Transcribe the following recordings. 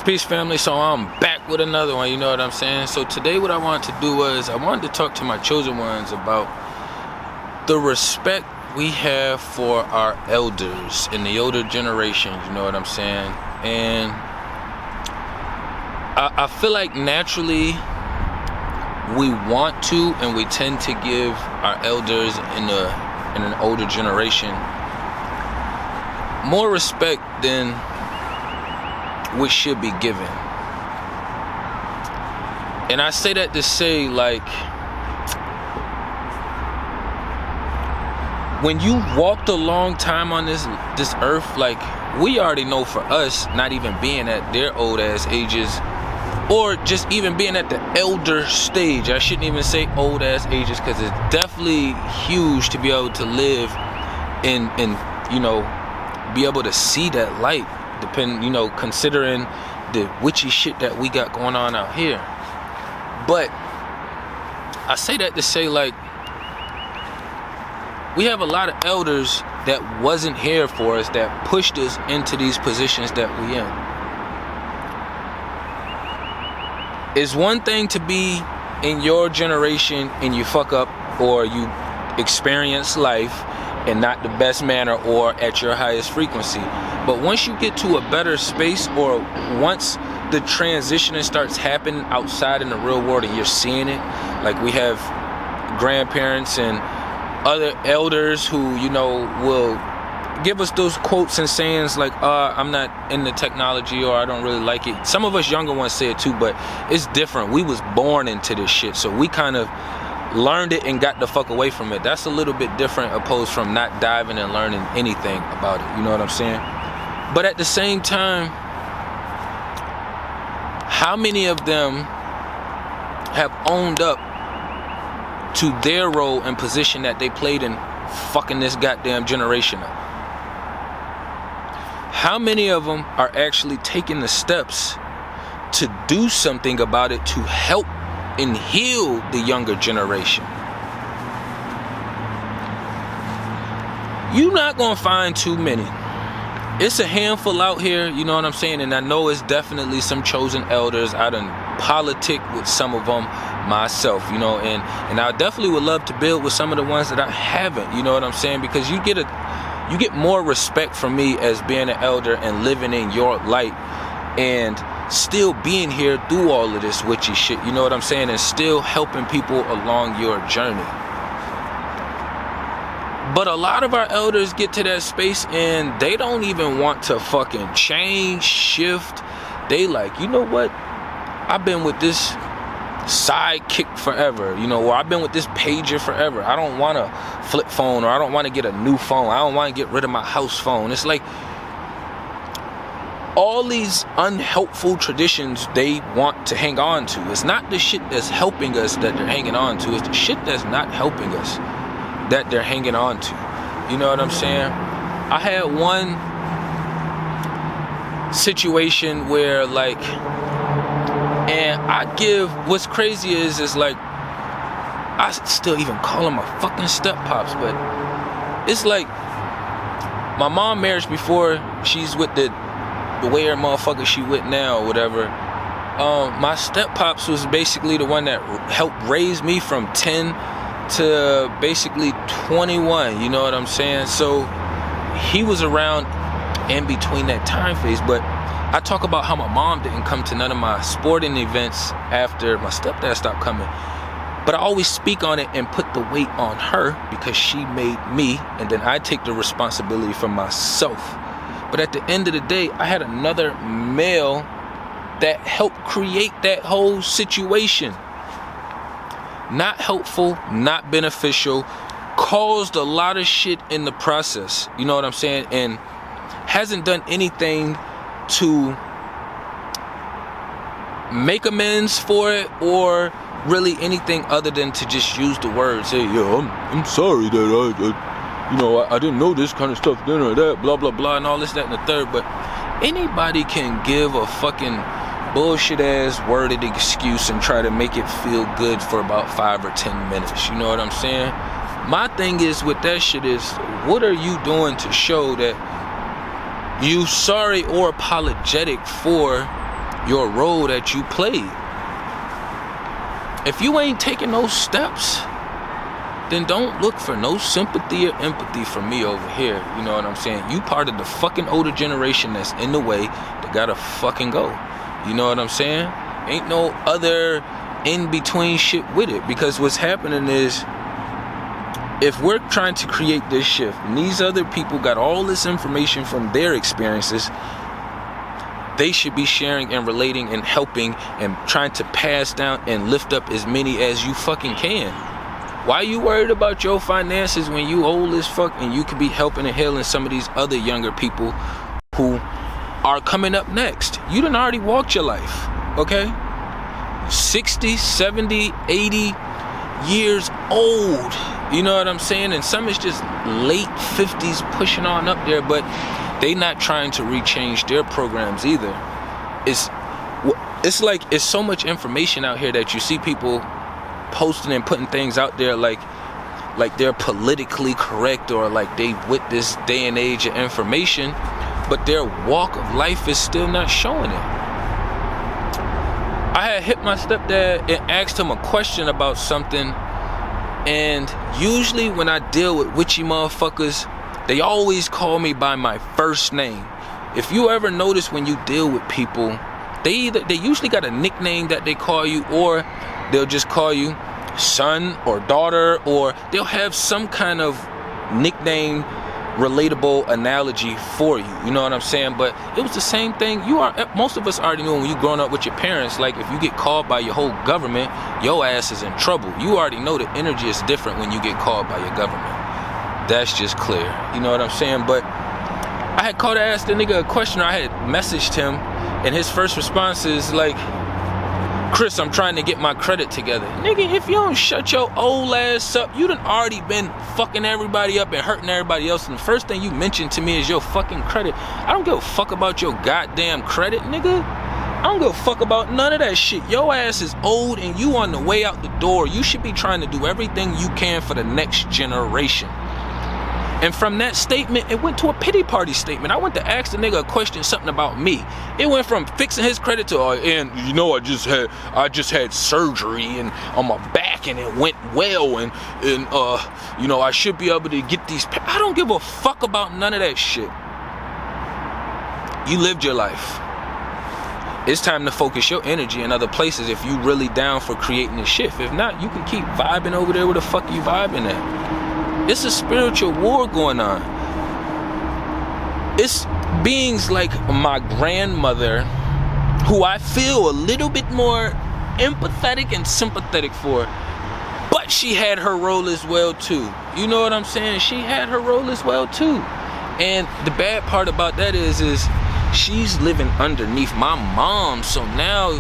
Peace, family. So I'm back with another one, you know what I'm saying? So today what I wanted to do was I wanted to talk to my chosen ones about the respect we have for our elders in the older generations, you know what I'm saying? And I feel like naturally we want to, and we tend to give our elders in an older generation more respect than which should be given. And I say that to say, like, when you walked a long time on this earth, like, we already know for us, not even being at their old ass ages, or just even being at the elder stage, I shouldn't even say old ass ages, because it's definitely huge to be able to live and you know, be able to see that light, considering the witchy shit that we got going on out here. But I say that to say, like, we have a lot of elders that wasn't here for us, that pushed us into these positions that we in. It's one thing to be in your generation and you fuck up, or you experience life in not the best manner or at your highest frequency. But once you get to a better space, or once the transitioning starts happening outside in the real world and you're seeing it, like we have grandparents and other elders who, you know, will give us those quotes and sayings like, I'm not into technology, or I don't really like it. Some of us younger ones say it too, but it's different. We was born into this shit, so we kind of learned it and got the fuck away from it. That's a little bit different opposed from not diving and learning anything about it, you know what I'm saying? But at the same time, how many of them have owned up to their role and position that they played in fucking this goddamn generation up? How many of them are actually taking the steps to do something about it, to help and heal the younger generation? You're not gonna find too many. It's a handful out here, you know what I'm saying? And I know it's definitely some chosen elders. I done politic with some of them myself, you know, and I definitely would love to build with some of the ones that I haven't, you know what I'm saying? Because you get more respect from me as being an elder and living in your light, and still being here through all of this witchy shit, you know what I'm saying, and still helping people along your journey. But a lot of our elders get to that space and they don't even want to fucking change, shift. They like, you know what, I've been with this sidekick forever, you know, or I've been with this pager forever. I don't want a flip phone, or I don't want to get a new phone. I don't want to get rid of my house phone. It's like all these unhelpful traditions they want to hang on to. It's not the shit that's helping us that they're hanging on to. It's the shit that's not helping us that they're hanging on to. You know what I'm saying? I had one situation where, like, and what's crazy is like, I still even call them my fucking step pops, but it's like my mom marriage before she's with the weird motherfucker she with now or whatever. My step pops was basically the one that helped raise me from 10 to basically 21, you know what I'm saying? So he was around in between that time phase. But I talk about how my mom didn't come to none of my sporting events after my stepdad stopped coming, but I always speak on it and put the weight on her because she made me, and then I take the responsibility for myself. But at the end of the day, I had another male that helped create that whole situation. Not helpful, not beneficial, caused a lot of shit in the process, you know what I'm saying? And hasn't done anything to make amends for it, or really anything other than to just use the words, say, yo, I'm sorry that I didn't know this kind of stuff then or that, blah, blah, blah, and all this, that, and the third. But anybody can give a fucking bullshit ass worded excuse and try to make it feel good for about 5 or 10 minutes, you know what I'm saying? My thing is with that shit is, what are you doing to show that you sorry or apologetic for your role that you played. If you ain't taking those steps, then don't look for no sympathy or empathy from me over here. You know what I'm saying? You part of the fucking older generation that's in the way that gotta fucking go. You know what I'm saying? Ain't no other in-between shit with it. Because what's happening is, if we're trying to create this shift, and these other people got all this information from their experiences, they should be sharing and relating and helping and trying to pass down and lift up as many as you fucking can. Why are you worried about your finances when you old as fuck and you could be helping and healing some of these other younger people who are coming up next? You done already walked your life, okay? 60, 70, 80 years old. You know what I'm saying? And some is just late 50s pushing on up there, but they not trying to rechange their programs either. It's like it's so much information out here that you see people posting and putting things out there like they're politically correct or like they with this day and age of information, but their walk of life is still not showing it. I had hit my stepdad and asked him a question about something, and usually when I deal with witchy motherfuckers, they always call me by my first name. If you ever notice when you deal with people, they usually got a nickname that they call you, or they'll just call you son or daughter, or they'll have some kind of nickname, relatable analogy for you. You know what I'm saying? But it was the same thing. Most of us already know when you growing up with your parents, like if you get called by your whole government, your ass is in trouble. You already know the energy is different when you get called by your government. That's just clear. You know what I'm saying? But I had called to ask the nigga a question. I had messaged him, and his first response is like, Chris, I'm trying to get my credit together. Nigga, if you don't shut your old ass up, you done already been fucking everybody up and hurting everybody else, and the first thing you mentioned to me is your fucking credit. I don't give a fuck about your goddamn credit, nigga. I don't give a fuck about none of that shit. Your ass is old and you on the way out the door. You should be trying to do everything you can for the next generation. And from that statement, it went to a pity party statement. I went to ask the nigga a question, something about me. It went from fixing his credit to, and you know, I just had surgery and on my back and it went well, and you know, I should be able to get these. I don't give a fuck about none of that shit. You lived your life. It's time to focus your energy in other places if you really down for creating a shift. If not, you can keep vibing over there where the fuck you vibing at. It's a spiritual war going on. It's beings like my grandmother, who I feel a little bit more empathetic and sympathetic for, but she had her role as well too. You know what I'm saying? She had her role as well too. And the bad part about that is she's living underneath my mom. So now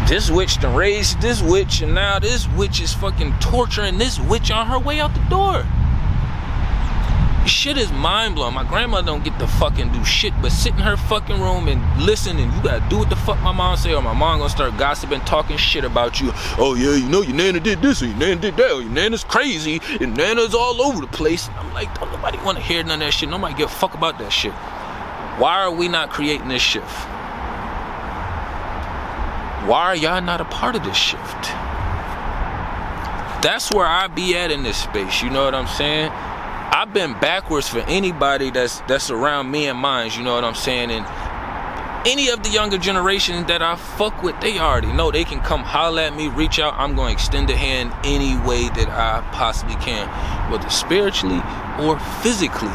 this witch done raised this witch, and now this witch is fucking torturing this witch on her way out the door. Shit is mind blowing. My grandma don't get to fucking do shit but sit in her fucking room and listen, and you gotta do what the fuck my mom say, or my mom gonna start gossiping, talking shit about you. Oh yeah, you know your nana did this, or your nana did that, or your nana's crazy, and nana's all over the place. And I'm like, don't nobody wanna hear none of that shit. Nobody give a fuck about that shit. Why are we not creating this shift? Why are y'all not a part of this shift? That's where I be at in this space, you know what I'm saying? I've been backwards for anybody that's around me and mine, you know what I'm saying? And any of the younger generation that I fuck with, they already know they can come holler at me, reach out. I'm going to extend a hand any way that I possibly can, whether spiritually or physically.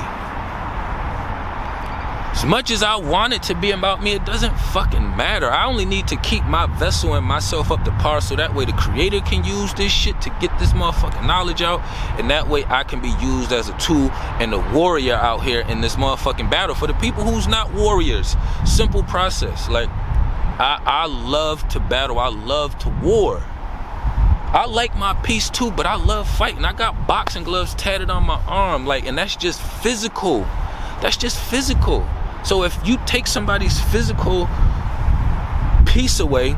As much as I want it to be about me, it doesn't fucking matter. I only need to keep my vessel and myself up to par, so that way the creator can use this shit to get this motherfucking knowledge out, and that way I can be used as a tool and a warrior out here in this motherfucking battle for the people who's not warriors. Simple process. Like, I love to battle. I love to war. I like my peace too, but I love fighting. I got boxing gloves tatted on my arm, like, and that's just physical. That's just physical. So if you take somebody's physical piece away,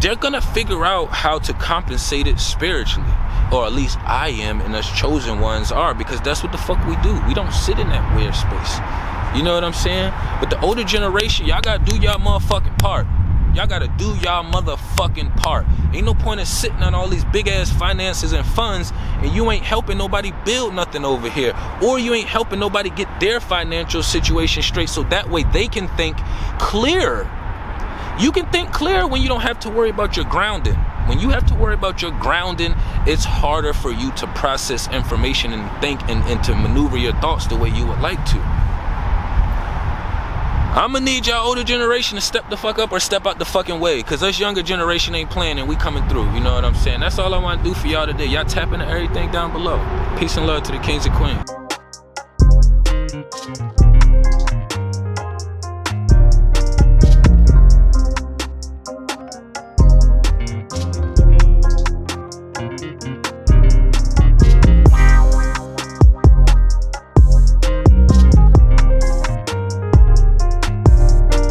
they're gonna figure out how to compensate it spiritually. Or at least I am, and us chosen ones are, because that's what the fuck we do. We don't sit in that weird space. You know what I'm saying? But the older generation, y'all gotta do y'all motherfucking part. Y'all gotta do y'all motherfucking part. Ain't no point in sitting on all these big ass finances and funds and you ain't helping nobody build nothing over here. Or you ain't helping nobody get their financial situation straight so that way they can think clear. You can think clear when you don't have to worry about your grounding. When you have to worry about your grounding, it's harder for you to process information and think and to maneuver your thoughts the way you would like to. I'ma need y'all older generation to step the fuck up or step out the fucking way, cause us younger generation ain't playing and we coming through. You know what I'm saying? That's all I want to do for y'all today. Y'all tap into everything down below. Peace and love to the kings and queens.